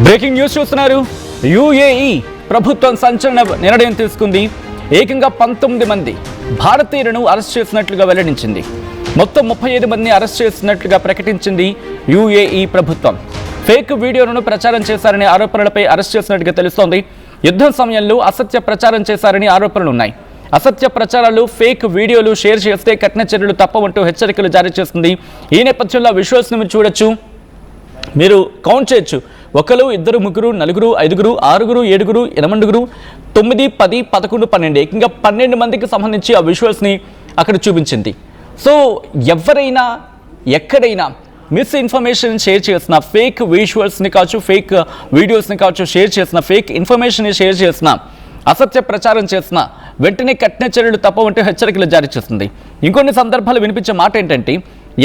Breaking news చూస్తున్నారు. UAE ప్రభుత్వం సంచలన నిర్ణయం తీసుకుంది. ఏకంగా 19 మంది భారతీయులను అరెస్ట్ చేసినట్లుగా వెల్లడించింది. మొత్తం 35 మందిని అరెస్ట్ చేసినట్లుగా ప్రకటించింది యుఏఈ ప్రభుత్వం. ఫేక్ వీడియోలను ప్రచారం చేశారనే ఆరోపణలపై అరెస్ట్ చేసినట్టుగా తెలుస్తోంది. యుద్ధం సమయంలో అసత్య ప్రచారం చేశారని ఆరోపణలు ఉన్నాయి. అసత్య ప్రచారాలు, ఫేక్ వీడియోలు షేర్ చేస్తే కఠిన చర్యలు తప్పవంటూ హెచ్చరికలు జారీ చేస్తుంది. ఈ నేపథ్యంలో విజువల్స్ ని చూడొచ్చు, మీరు కౌంట్ చేయొచ్చు. 1, 2, 3, 4, 5, 6, 7, 8, 9, 10, 11, 12 ఏకంగా 12 మందికి సంబంధించి ఆ విజువల్స్ని అక్కడ చూపించింది. సో ఎవరైనా ఎక్కడైనా మిస్ ఇన్ఫర్మేషన్ షేర్ చేసిన, ఫేక్ విజువల్స్ని కావచ్చు, ఫేక్ వీడియోస్ని కావచ్చు షేర్ చేసిన, ఫేక్ ఇన్ఫర్మేషన్ని షేర్ చేసిన, అసత్య ప్రచారం చేసిన వెంటనే కఠిన చర్యలు తప్పవంటూ హెచ్చరికలు జారీ చేస్తుంది. ఇంకొన్ని సందర్భాలు వినిపించే మాట ఏంటంటే,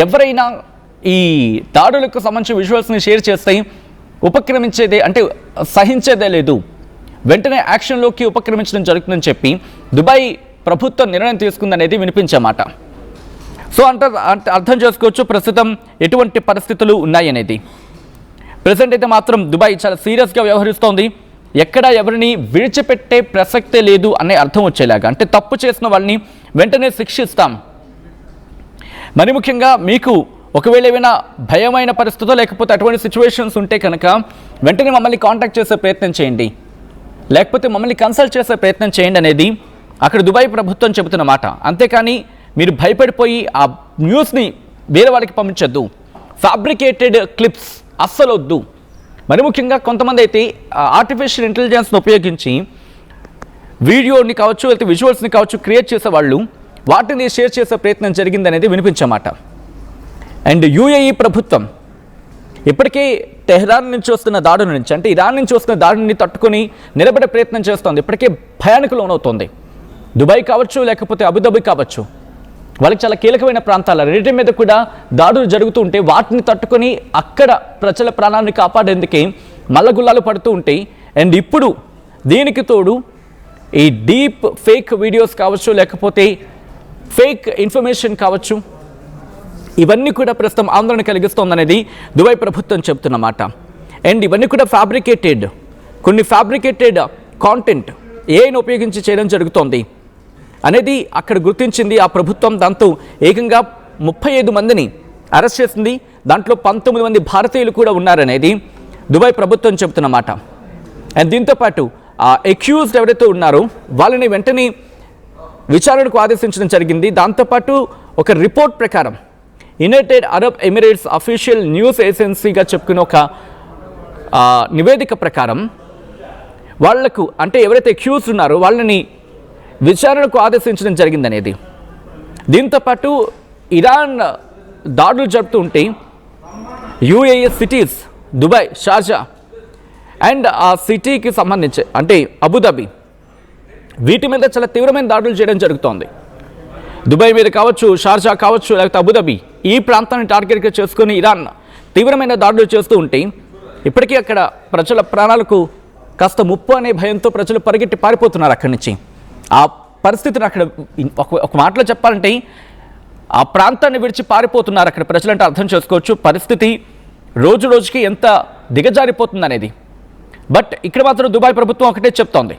ఎవరైనా ఈ దాడులకు సంబంధించిన విజువల్స్ని షేర్ చేస్తే ఉపక్రమించేదే అంటే సహించేదే లేదు, వెంటనే యాక్షన్లోకి ఉపక్రమించడం జరుగుతుందని చెప్పి దుబాయ్ ప్రభుత్వం నిర్ణయం తీసుకుందనేది వినిపించే మాట. సో అర్థం చేసుకోవచ్చు ప్రస్తుతం ఎటువంటి పరిస్థితులు ఉన్నాయనేది. ప్రజెంట్ అయితే మాత్రం దుబాయ్ చాలా సీరియస్గా వ్యవహరిస్తోంది. ఎక్కడ ఎవరిని విడిచిపెట్టే ప్రసక్తే లేదు అనే అర్థం వచ్చేలాగా, అంటే తప్పు చేసిన వాళ్ళని వెంటనే శిక్షిస్తాం. మరి ముఖ్యంగా మీకు ఒకవేళ ఏమైనా భయమైన పరిస్థితులు లేకపోతే అటువంటి సిచ్యువేషన్స్ ఉంటే కనుక వెంటనే మమ్మల్ని కాంటాక్ట్ చేసే ప్రయత్నం చేయండి, లేకపోతే మమ్మల్ని కన్సల్ట్ చేసే ప్రయత్నం చేయండి అనేది అక్కడ దుబాయ్ ప్రభుత్వం చెబుతున్న మాట. అంతేకాని మీరు భయపడిపోయి ఆ న్యూస్ని వేరే వాళ్ళకి పంపించొద్దు. ఫ్యాబ్రికేటెడ్ క్లిప్స్ అస్సలు వద్దు. మరి ముఖ్యంగా కొంతమంది అయితే ఆర్టిఫిషియల్ ఇంటెలిజెన్స్ని ఉపయోగించి వీడియోని కావచ్చు, లేకపోతే విజువల్స్ని కావచ్చు క్రియేట్ చేసేవాళ్ళు వాటిని షేర్ చేసే ప్రయత్నం జరిగిందనేది వినిపించమాట. అండ్ యుఏఈ ప్రభుత్వం ఇప్పటికే టెహ్రాన్ నుంచి వస్తున్న దాడుల నుంచి, అంటే ఇరాన్ నుంచి వస్తున్న దాడిని తట్టుకొని నిలబడే ప్రయత్నం చేస్తోంది. ఇప్పటికే భయానికి లోనవుతోంది. దుబాయ్ కావచ్చు, లేకపోతే అబుదాబి కావచ్చు, వాళ్ళకి చాలా కీలకమైన ప్రాంతాల రెండింటి మీద కూడా దాడులు జరుగుతూ ఉంటే వాటిని తట్టుకొని అక్కడ ప్రజల ప్రాణాన్ని కాపాడేందుకే మల్లగుల్లాలు పడుతూ ఉంటాయి. అండ్ ఇప్పుడు దీనికి తోడు ఈ డీప్ ఫేక్ వీడియోస్ కావచ్చు, లేకపోతే ఫేక్ ఇన్ఫర్మేషన్ కావచ్చు, ఇవన్నీ కూడా ప్రస్తుతం ఆందోళన కలిగిస్తోందనేది దుబాయ్ ప్రభుత్వం చెబుతున్నమాట. అండ్ ఇవన్నీ కూడా కొన్ని ఫ్యాబ్రికేటెడ్ కాంటెంట్ ఏఐని ఉపయోగించి చేయడం జరుగుతోంది అనేది అక్కడ గుర్తించింది ఆ ప్రభుత్వం. దాంతో ఏకంగా 35 మందిని అరెస్ట్ చేసింది. దాంట్లో 19 మంది భారతీయులు కూడా ఉన్నారనేది దుబాయ్ ప్రభుత్వం చెబుతున్నమాట. అండ్ దీంతోపాటు ఆ అక్యూజ్డ్ ఎవరైతే ఉన్నారో వాళ్ళని వెంటనే విచారణకు ఆదేశించడం జరిగింది. దాంతోపాటు ఒక రిపోర్ట్ ప్రకారం United Arab Emirates official news ఏజెన్సీగా చెప్పుకున్న ఒక నివేదిక ప్రకారం వాళ్లకు, అంటే ఎవరైతే అక్యూజ్డ్ ఉన్నారో వాళ్ళని విచారణకు ఆదేశించడం జరిగిందనేది. దీంతోపాటు ఇరాన్ దాడులు జరుపుతూ ఉంటే UAE cities Dubai, Sharjah and ఆ సిటీకి సంబంధించి అంటే అబుదాబి, వీటి మీద చాలా తీవ్రమైన దాడులు చేయడం జరుగుతోంది. దుబాయ్ మీద కావచ్చు, షార్జా కావచ్చు, లేకపోతే అబుదాబి, ఈ ప్రాంతాన్ని టార్గెట్గా చేసుకుని ఇరాన్ తీవ్రమైన దాడులు చేస్తూ ఉంటే ఇప్పటికీ అక్కడ ప్రజల ప్రాణాలకు కాస్త ముప్పు అనే భయంతో ప్రజలు పరిగెట్టి పారిపోతున్నారు అక్కడి నుంచి. ఆ పరిస్థితిని అక్కడ ఒక మాటలో చెప్పాలంటే ఆ ప్రాంతాన్ని విడిచి పారిపోతున్నారు అక్కడ ప్రజలంటే అర్థం చేసుకోవచ్చు. పరిస్థితి రోజు రోజుకి ఎంత దిగజారిపోతుంది అనేది. బట్ ఇక్కడ మాత్రం దుబాయ్ ప్రభుత్వం ఒకటే చెప్తోంది,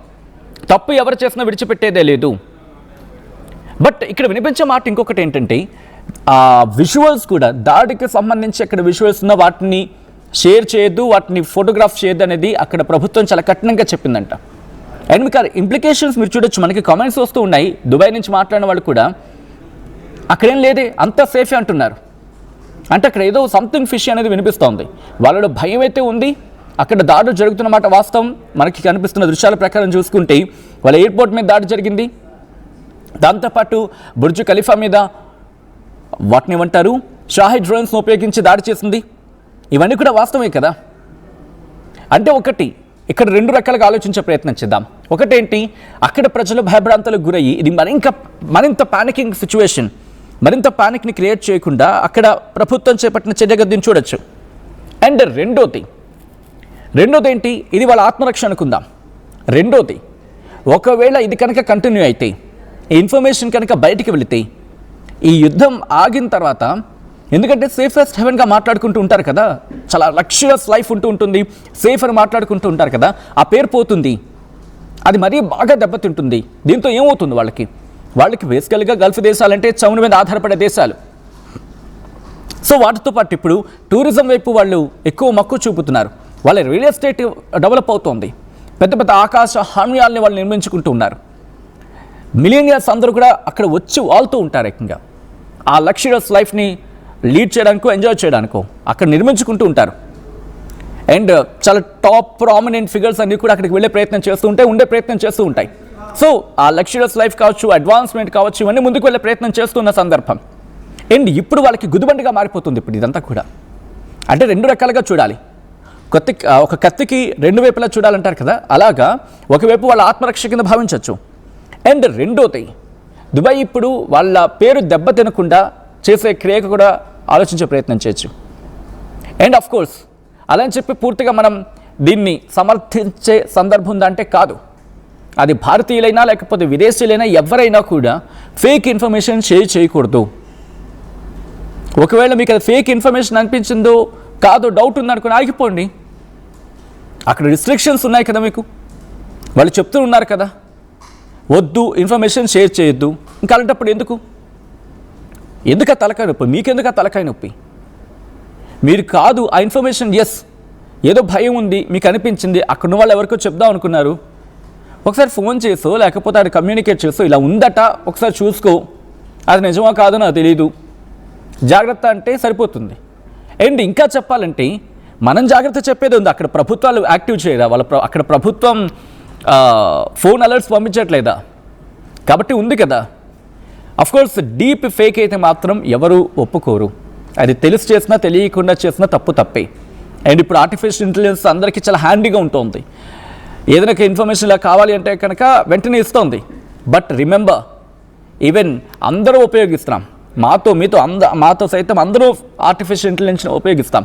తప్పు ఎవరు చేసినా విడిచిపెట్టేదే లేదు. బట్ ఇక్కడ వినిపించే మాట ఇంకొకటి ఏంటంటే, ఆ విజువల్స్ కూడా దాడికి సంబంధించి అక్కడ విజువల్స్ ఉన్న వాటిని షేర్ చేయొద్దు, వాటిని ఫోటోగ్రాఫ్ చేయొద్దు అనేది అక్కడ ప్రభుత్వం చాలా కఠినంగా చెప్పిందంట. అండ్ మీకు ఇంప్లికేషన్స్ మీరు చూడొచ్చు, మనకి కామెంట్స్ వస్తూ ఉన్నాయి. దుబాయ్ నుంచి మాట్లాడిన వాళ్ళు కూడా అక్కడేం లేదే, అంతా సేఫే అంటున్నారు. అంటే అక్కడ ఏదో సంథింగ్ ఫిష్ అనేది వినిపిస్తోంది. వాళ్ళలో భయం అయితే ఉంది. అక్కడ దాడులు జరుగుతున్నమాట వాస్తవం. మనకి కనిపిస్తున్న దృశ్యాల ప్రకారం చూసుకుంటే వాళ్ళ ఎయిర్పోర్ట్ మీద దాడి జరిగింది. దాంతోపాటు బుర్జ్ ఖలీఫా మీద వాటిని ఏమంటారు, షాహీ డ్రోన్స్ను ఉపయోగించి దాడి చేసింది. ఇవన్నీ కూడా వాస్తవమే కదా. అంటే ఒకటి ఇక్కడ 2 రకాలుగా ఆలోచించే ప్రయత్నం చేద్దాం. ఒకటేంటి, అక్కడ ప్రజలు భయభ్రాంతులకు గురయ్యి ఇది మరింత పానికింగ్ సిచ్యువేషన్, మరింత పానిక్ని క్రియేట్ చేయకుండా అక్కడ ప్రభుత్వం చేపట్టిన చర్యగా దీన్ని చూడొచ్చు. అండ్ రెండోది ఏంటి, ఇది వాళ్ళ ఆత్మరక్షణ అనుకుందాం. రెండోది, ఒకవేళ ఇది కనుక కంటిన్యూ అయితే, ఈ ఇన్ఫర్మేషన్ కనుక బయటికి వెళితే, ఈ యుద్ధం ఆగిన తర్వాత ఎందుకంటే సేఫెస్ట్ హెవెన్గా మాట్లాడుకుంటూ ఉంటారు కదా, చాలా లగ్జరియస్ లైఫ్ ఉంటుంది, సేఫ్ అని మాట్లాడుకుంటూ ఉంటారు కదా, ఆ పేరు పోతుంది. అది మరీ బాగా దెబ్బతింటుంది. దీంతో ఏమవుతుంది వాళ్ళకి బేసికల్గా గల్ఫ్ దేశాలంటే చమురు మీద ఆధారపడే దేశాలు. సో వాటితో పాటు ఇప్పుడు టూరిజం వైపు వాళ్ళు ఎక్కువ మక్కువ చూపుతున్నారు. వాళ్ళ రియల్ ఎస్టేట్ డెవలప్ అవుతోంది. పెద్ద పెద్ద ఆకాశ హామ్యాలని వాళ్ళు నిర్మించుకుంటూ ఉన్నారు. మిలియనియర్స్ అందరూ కూడా అక్కడ వచ్చి వాళ్తూ ఉంటారు. ఏకంగా ఆ లగ్జరియస్ లైఫ్ని లీడ్ చేయడానికో ఎంజాయ్ చేయడానికో అక్కడ నిర్మించుకుంటూ ఉంటారు. అండ్ చాలా టాప్ ప్రామినెంట్ ఫిగర్స్ అన్నీ కూడా అక్కడికి వెళ్ళే ప్రయత్నం చేస్తూ ఉంటాయి, ఉండే ప్రయత్నం చేస్తూ ఉంటాయి. సో ఆ లగ్జరియస్ లైఫ్ కావచ్చు, అడ్వాన్స్మెంట్ కావచ్చు, ఇవన్నీ ముందుకు వెళ్ళే ప్రయత్నం చేస్తున్న సందర్భం. అండ్ ఇప్పుడు వాళ్ళకి గుదిబండిగా మారిపోతుంది ఇప్పుడు ఇదంతా కూడా. అంటే రెండు రకాలుగా చూడాలి. ఒక కత్తికి రెండు వైపులా చూడాలంటారు కదా, అలాగా ఒకవైపు వాళ్ళ ఆత్మరక్ష కింద భావించవచ్చు. అండ్ రెండోది, దుబాయ్ ఇప్పుడు వాళ్ళ పేరు దెబ్బ తినకుండా చేసే క్రియకు కూడా ఆలోచించే ప్రయత్నం చేయొచ్చు. అండ్ ఆఫ్ కోర్స్ అలా అని చెప్పి పూర్తిగా మనం దీన్ని సమర్థించే సందర్భం ఉందంటే కాదు. అది భారతీయులైనా లేకపోతే విదేశీయులైనా ఎవరైనా కూడా ఫేక్ ఇన్ఫర్మేషన్ షేర్ చేయకూడదు. ఒకవేళ మీకు అది ఫేక్ ఇన్ఫర్మేషన్ అనిపించిందో కాదో డౌట్ ఉందనుకుని ఆగిపోండి. అక్కడ రిస్ట్రిక్షన్స్ ఉన్నాయి కదా, మీకు వాళ్ళు చెప్తూ ఉన్నారు కదా, వద్దు ఇన్ఫర్మేషన్ షేర్ చేయొద్దు. ఇంకా అలాంటప్పుడు ఎందుకు ఆ తలకాయ నొప్పి? మీకెందుకు ఆ తలకాయ నొప్పి? మీరు కాదు ఆ ఇన్ఫర్మేషన్, ఎస్ ఏదో భయం ఉంది మీకు అనిపించింది, అక్కడ ఉన్న వాళ్ళు ఎవరికో చెప్దాం అనుకున్నారు, ఒకసారి ఫోన్ చేసో లేకపోతే అది కమ్యూనికేట్ చేసో, ఇలా ఉందట ఒకసారి చూసుకో, అది నిజమో కాదో నాకు తెలీదు, జాగ్రత్త అంటే సరిపోతుంది. అండ్ ఇంకా చెప్పాలంటే మనం జాగ్రత్త చెప్పేది ఉంది, అక్కడ ప్రభుత్వాలు యాక్టివ్ చేయరా? అక్కడ ప్రభుత్వం ఫోన్ అలర్ట్స్ పంపించట్లేదా? కాబట్టి ఉంది కదా. అఫ్కోర్స్ డీప్ ఫేక్ అయితే మాత్రం ఎవరు ఒప్పుకోరు. అది తెలిసి చేసినా తెలియకుండా చేసినా తప్పే. అండ్ ఇప్పుడు ఆర్టిఫిషియల్ ఇంటెలిజెన్స్ అందరికీ చాలా హ్యాండీగా ఉంటుంది. ఏదైనా ఇన్ఫర్మేషన్ ఇలా కావాలి అంటే కనుక వెంటనే ఇస్తుంది. బట్ రిమెంబర్, ఈవెన్ అందరూ ఉపయోగిస్తున్నాం, మాతో సైతం అందరూ ఆర్టిఫిషియల్ ఇంటెలిజెన్స్ ఉపయోగిస్తాం.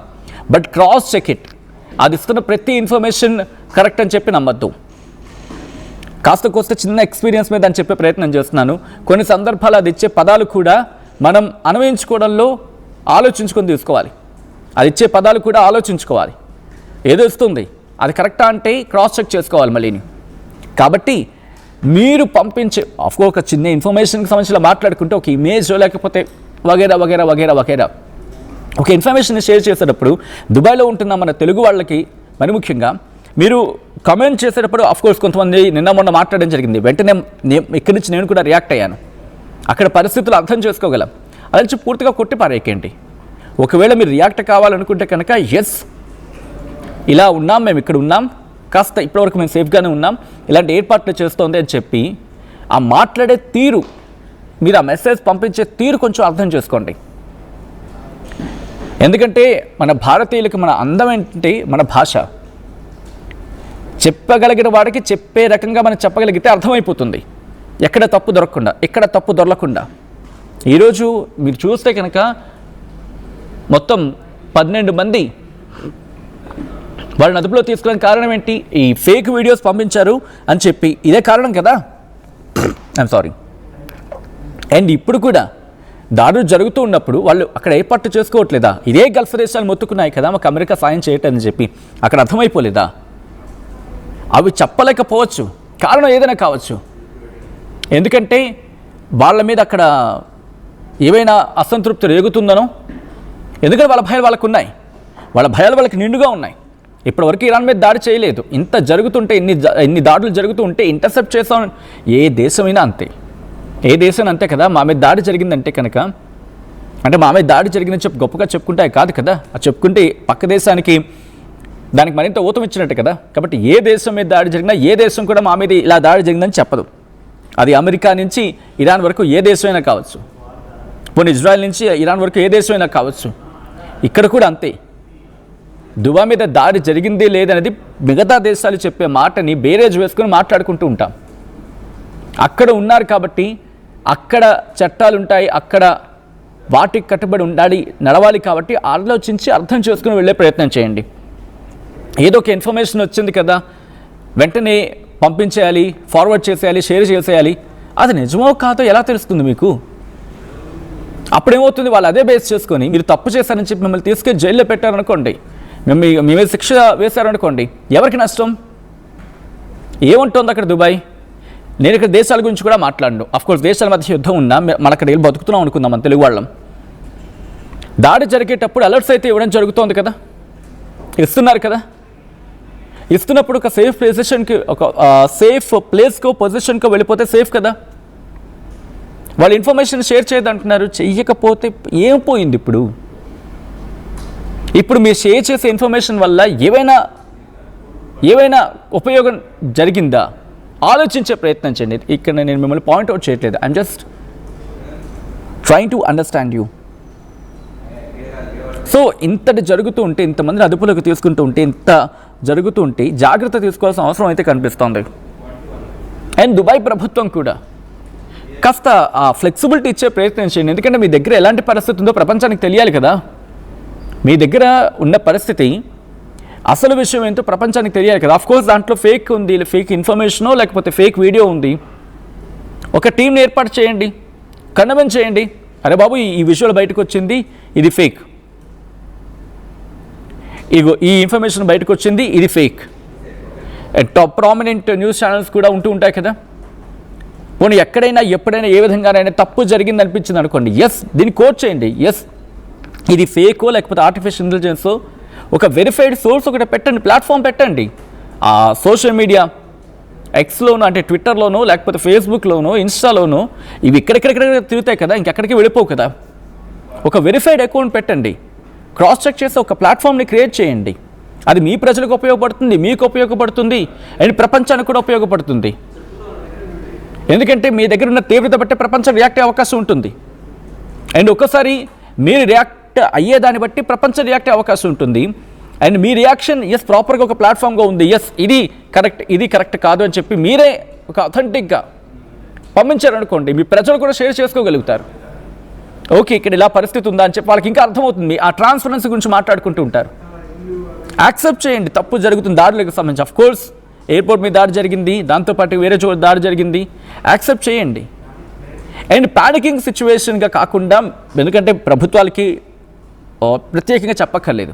But cross check it. అది ఇస్తున్న ప్రతి ఇన్ఫర్మేషన్ కరెక్ట్ అని చెప్పి నమ్మద్దు. కాస్త కోస్త చిన్న ఎక్స్పీరియన్స్ మీద అని చెప్పే ప్రయత్నం చేస్తున్నాను. కొన్ని సందర్భాలు అది ఇచ్చే పదాలు కూడా మనం అన్వయించుకోవడంలో ఆలోచించుకొని తీసుకోవాలి. అది ఇచ్చే పదాలు కూడా ఆలోచించుకోవాలి. ఏదో ఇస్తుంది అది కరెక్టా అంటే క్రాస్ చెక్ చేసుకోవాలి మళ్ళీని. కాబట్టి మీరు పంపించే ఒక చిన్న ఇన్ఫర్మేషన్కి సంబంధించి మాట్లాడుకుంటే ఒక ఇమేజ్ లేకపోతే వగేరా వగేరా వగేరా వగేరా ఒక ఇన్ఫర్మేషన్ షేర్ చేసేటప్పుడు దుబాయ్లో ఉంటున్న మన తెలుగు వాళ్ళకి మరి ముఖ్యంగా మీరు కమెంట్ చేసేటప్పుడు కోర్స్ కొంతమంది నిన్న మొన్న మాట్లాడడం జరిగింది. వెంటనే ఇక్కడి నుంచి నేను కూడా రియాక్ట్ అయ్యాను. అక్కడ పరిస్థితులు అర్థం చేసుకోగలం. అది నుంచి పూర్తిగా కొట్టి పారేకేంటి. ఒకవేళ మీరు రియాక్ట్ కావాలనుకుంటే కనుక ఎస్ ఇలా ఉన్నాం, మేము ఇక్కడ ఉన్నాం, కాస్త ఇప్పటివరకు మేము సేఫ్గానే ఉన్నాం, ఇలాంటి ఏర్పాట్లు చేస్తోంది అని చెప్పి ఆ మాట్లాడే తీరు, మీరు ఆ మెసేజ్ పంపించే తీరు కొంచెం అర్థం చేసుకోండి. ఎందుకంటే మన భారతీయులకి మన అందం ఏంటంటే మన భాష. చెప్పగలిగిన వాడికి చెప్పే రకంగా మనం చెప్పగలిగితే అర్థమైపోతుంది, ఎక్కడ తప్పు దొరకకుండా. ఈరోజు మీరు చూస్తే కనుక మొత్తం 12 మంది వాళ్ళని అదుపులో తీసుకోవడానికి కారణం ఏంటి? ఈ ఫేక్ వీడియోస్ పంపించారు అని చెప్పి ఇదే కారణం కదా. I'm sorry. అండ్ ఇప్పుడు కూడా దాడులు జరుగుతూ ఉన్నప్పుడు వాళ్ళు అక్కడ ఏర్పాటు చేసుకోవట్లేదా? ఇదే గల్ఫ్ దేశాలు మొత్తుకున్నాయి కదా మాకు అమెరికా సాయం చేయటని చెప్పి. అక్కడ అర్థమైపోలేదా? అవి చెప్పలేకపోవచ్చు, కారణం ఏదైనా కావచ్చు. ఎందుకంటే వాళ్ళ మీద అక్కడ ఏవైనా అసంతృప్తి రేగుతుందనో, ఎందుకంటే వాళ్ళ భయాలు వాళ్ళకు ఉన్నాయి, వాళ్ళ భయాలు వాళ్ళకి నిండుగా ఉన్నాయి. ఇప్పటివరకు ఇరాన్ మీద దాడి చేయలేదు. ఇంత జరుగుతుంటే, ఇన్ని దాడులు జరుగుతూ ఉంటే ఇంటర్సెప్ట్ చేస్తాం. ఏ దేశమైనా అంతే కదా. మా మీద దాడి జరిగిందంటే కనుక, అంటే మా మీద దాడి జరిగిందని చెప్పి గొప్పగా చెప్పుకుంటే కాదు కదా. అది చెప్పుకుంటే పక్క దేశానికి దానికి మరింత ఊతం ఇచ్చినట్టు కదా. కాబట్టి ఏ దేశం మీద దాడి జరిగినా ఏ దేశం కూడా మా మీద ఇలా దాడి జరిగిందని చెప్పదు. అది అమెరికా నుంచి ఇరాన్ వరకు ఏ దేశమైనా కావచ్చు, పోనీ ఇజ్రాయెల్ నుంచి ఇరాన్ వరకు ఏ దేశమైనా కావచ్చు. ఇక్కడ కూడా అంతే. దుబాయ్ మీద దాడి జరిగింది లేదనేది మిగతా దేశాలు చెప్పే మాటని బేరేజ్ వేసుకొని మాట్లాడుకుంటూ ఉంటాం. అక్కడ ఉన్నారు కాబట్టి అక్కడ చట్టాలు ఉంటాయి, అక్కడ వాటికి కట్టుబడి నడవాలి. కాబట్టి ఆలోచించి అర్థం చేసుకుని వెళ్ళే ప్రయత్నం చేయండి. ఏదో ఒక ఇన్ఫర్మేషన్ వచ్చింది కదా, వెంటనే పంపించేయాలి, ఫార్వర్డ్ చేసేయాలి, షేర్ చేసేయాలి. అది నిజమో కాదో ఎలా తెలుస్తుంది మీకు? అప్పుడేమవుతుంది, వాళ్ళు అదే బేస్ చేసుకొని మీరు తప్పు చేశారని చెప్పి మిమ్మల్ని తీసుకెళ్ళి జైల్లో పెట్టారనుకోండి, మేమే శిక్ష వేశారనుకోండి, ఎవరికి నష్టం? ఏముంటుంది అక్కడ దుబాయ్? నేను ఇక్కడ దేశాల గురించి కూడా మాట్లాడను. అఫ్కోర్స్ దేశాల మధ్య యుద్ధం ఉన్నా మన అక్కడ వెళ్ళి బతుకుతున్నాం అనుకుందాం మన తెలుగు వాళ్ళం. దాడి జరిగేటప్పుడు అలర్ట్స్ అయితే ఇవ్వడం జరుగుతోంది కదా, ఇస్తున్నారు కదా. ఇస్తున్నప్పుడు ఒక సేఫ్ పొజిషన్కి, ఒక సేఫ్ ప్లేస్కో పొజిషన్కో వెళ్ళిపోతే సేఫ్ కదా. వాళ్ళు ఇన్ఫర్మేషన్ షేర్ చేయదంటున్నారు, చెయ్యకపోతే ఏం పోయింది? ఇప్పుడు మీరు షేర్ చేసే ఇన్ఫర్మేషన్ వల్ల ఏవైనా ఉపయోగం జరిగిందా? ఆలోచించే ప్రయత్నం చేయండి. ఇక్కడ నేను మిమ్మల్ని పాయింట్అవుట్ చేయట్లేదు, I'm just trying to understand you. So ఇంతటి జరుగుతూ ఉంటే, ఇంతమందిని అదుపులోకి తీసుకుంటూ ఉంటే, ఇంత జరుగుతూ ఉంటే జాగ్రత్త తీసుకోవాల్సిన అవసరం అయితే కనిపిస్తోంది. అండ్ దుబాయ్ ప్రభుత్వం కూడా కాస్త ఫ్లెక్సిబిలిటీ ఇచ్చే ప్రయత్నం చేయండి. ఎందుకంటే మీ దగ్గర ఎలాంటి పరిస్థితి ఉందో ప్రపంచానికి తెలియాలి కదా. మీ దగ్గర ఉన్న పరిస్థితి, అసలు విషయం ఏంటో ప్రపంచానికి తెలియాలి కదా. ఆఫ్కోర్స్ దాంట్లో ఫేక్ ఉంది, ఫేక్ ఇన్ఫర్మేషనో లేకపోతే ఫేక్ వీడియో ఉంది. ఒక టీంని ఏర్పాటు చేయండి, కన్విన్స్ చేయండి, అరే బాబు ఈ విజువల్ బయటకు వచ్చింది, ఇది ఫేక్, ఇగో ఈ ఇన్ఫర్మేషన్ బయటకు వచ్చింది, ఇది fake. Top prominent news channels కూడా ఉంటాయి కదా. పోనీ ఎక్కడైనా ఎప్పుడైనా ఏ విధంగానైనా తప్పు జరిగింది అనిపించింది అనుకోండి, ఎస్ దీన్ని కోట్ చేయండి, ఎస్ ఇది ఫేకో లేకపోతే ఆర్టిఫిషియల్ ఇంటెలిజెన్సో, ఒక వెరిఫైడ్ సోర్స్ ఒకటి పెట్టండి, ప్లాట్ఫామ్ పెట్టండి. ఆ సోషల్ మీడియా ఎక్స్లోనో, అంటే ట్విట్టర్లోనో లేకపోతే ఫేస్బుక్లోనో ఇన్స్టాలోనో ఇవి ఇక్కడెక్కడెక్కడ తిరుగుతాయి కదా, ఇంకెక్కడికి వెళ్ళిపోవు కదా. ఒక వెరిఫైడ్ అకౌంట్ పెట్టండి, క్రాస్ చెక్ చేసి ఒక ప్లాట్ఫామ్ని క్రియేట్ చేయండి. అది మీ ప్రజలకు ఉపయోగపడుతుంది, మీకు ఉపయోగపడుతుంది, అండ్ ప్రపంచానికి కూడా ఉపయోగపడుతుంది. ఎందుకంటే మీ దగ్గర ఉన్న తీవ్రత బట్టి ప్రపంచం రియాక్ట్ అయ్యే అవకాశం ఉంటుంది. అండ్ ఒక్కసారి మీరు రియాక్ట్ అయ్యేదాన్ని బట్టి ప్రపంచం రియాక్ట్ అయ్యే అవకాశం ఉంటుంది. అండ్ మీ రియాక్షన్ ఎస్ ప్రాపర్గా ఒక ప్లాట్ఫామ్గా ఉంది, ఎస్ ఇది కరెక్ట్ కాదు అని చెప్పి మీరే ఒక అథెంటిక్గా పంపించారనుకోండి, మీ ప్రజలు కూడా షేర్ చేసుకోగలుగుతారు. ఓకే, ఇక్కడ ఇలా పరిస్థితి ఉందా అని చెప్పి వాళ్ళకి ఇంకా అర్థమవుతుంది. ఆ ట్రాన్స్పరెన్సీ గురించి మాట్లాడుకుంటూ ఉంటారు. యాక్సెప్ట్ చేయండి, తప్పు జరుగుతుంది దాడులకు సంబంధించి. ఆఫ్ కోర్స్ ఎయిర్పోర్ట్ మీద దాడి జరిగింది, దాంతోపాటు వేరే చోట దాడి జరిగింది, యాక్సెప్ట్ చేయండి. అండ్ ప్యానికింగ్ సిచ్యువేషన్గా కాకుండా, ఎందుకంటే ప్రభుత్వాలకి ప్రత్యేకంగా చెప్పక్కర్లేదు,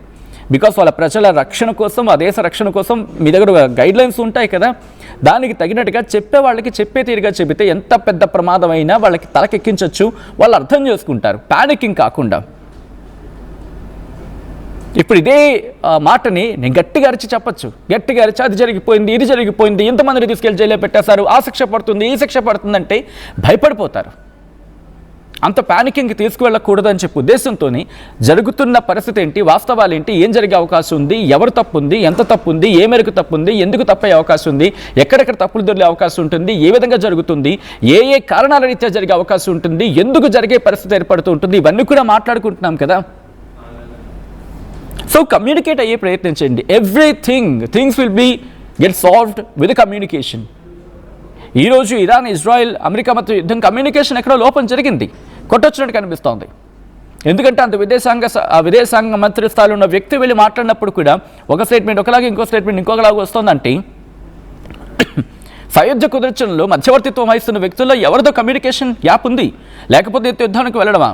బికాస్ వాళ్ళ ప్రజల రక్షణ కోసం, ఆ దేశ రక్షణ కోసం మీ దగ్గర గైడ్లైన్స్ ఉంటాయి కదా. దానికి తగినట్టుగా చెప్పే వాళ్ళకి చెప్పే తీరుగా చెబితే ఎంత పెద్ద ప్రమాదమైనా వాళ్ళకి తలకెక్కించవచ్చు, వాళ్ళు అర్థం చేసుకుంటారు. ప్యానికింగ్ కాకుండా. ఇప్పుడు ఇదే మాటని నేను గట్టిగా అరిచి చెప్పచ్చు, గట్టిగా అరిచి అది జరిగిపోయింది, ఇది జరిగిపోయింది, ఇంతమందిని తీసుకెళ్ళి జైల్లో పెట్టేశారు, ఆ శిక్ష పడుతుంది, ఈ శిక్ష పడుతుందంటే భయపడిపోతారు. అంత ప్యానికింగ్ తీసుకువెళ్ళకూడదని చెప్పి ఉద్దేశంతో జరుగుతున్న పరిస్థితి ఏంటి, వాస్తవాలు ఏంటి, ఏం జరిగే అవకాశం ఉంది, ఎవరు తప్పు ఉంది, ఎంత తప్పు ఉంది, ఏ మేరకు తప్పు ఉంది, ఎందుకు తప్పే అవకాశం ఉంది, ఎక్కడెక్కడ తప్పులు దొరికే అవకాశం ఉంటుంది, ఏ విధంగా జరుగుతుంది, ఏ కారణాల రీత్యా జరిగే అవకాశం ఉంటుంది, ఎందుకు జరిగే పరిస్థితి ఏర్పడుతూ ఉంటుంది, ఇవన్నీ కూడా మాట్లాడుకుంటున్నాం కదా. సో కమ్యూనికేట్ అయ్యే ప్రయత్నం చేయండి. Things will be get solved with communication. ఈరోజు ఇరాన్, ఇజ్రాయెల్, అమెరికా మధ్య యుద్ధం కమ్యూనికేషన్ ఎక్కడో లోపం జరిగింది, కొట్టొచ్చినట్టు కనిపిస్తోంది. ఎందుకంటే అంత విదేశాంగ మంత్రి స్థాయిలో ఉన్న వ్యక్తి వెళ్ళి మాట్లాడినప్పుడు కూడా ఒక స్టేట్మెంట్ ఒకలాగా, ఇంకో స్టేట్మెంట్ ఇంకొకలాగా వస్తుందంటే సయోధ్య కుదర్చనలో మధ్యవర్తిత్వం వహిస్తున్న వ్యక్తుల్లో ఎవరిదో కమ్యూనికేషన్ యాప్ ఉంది, లేకపోతే యుద్ధానికి వెళ్ళడమా?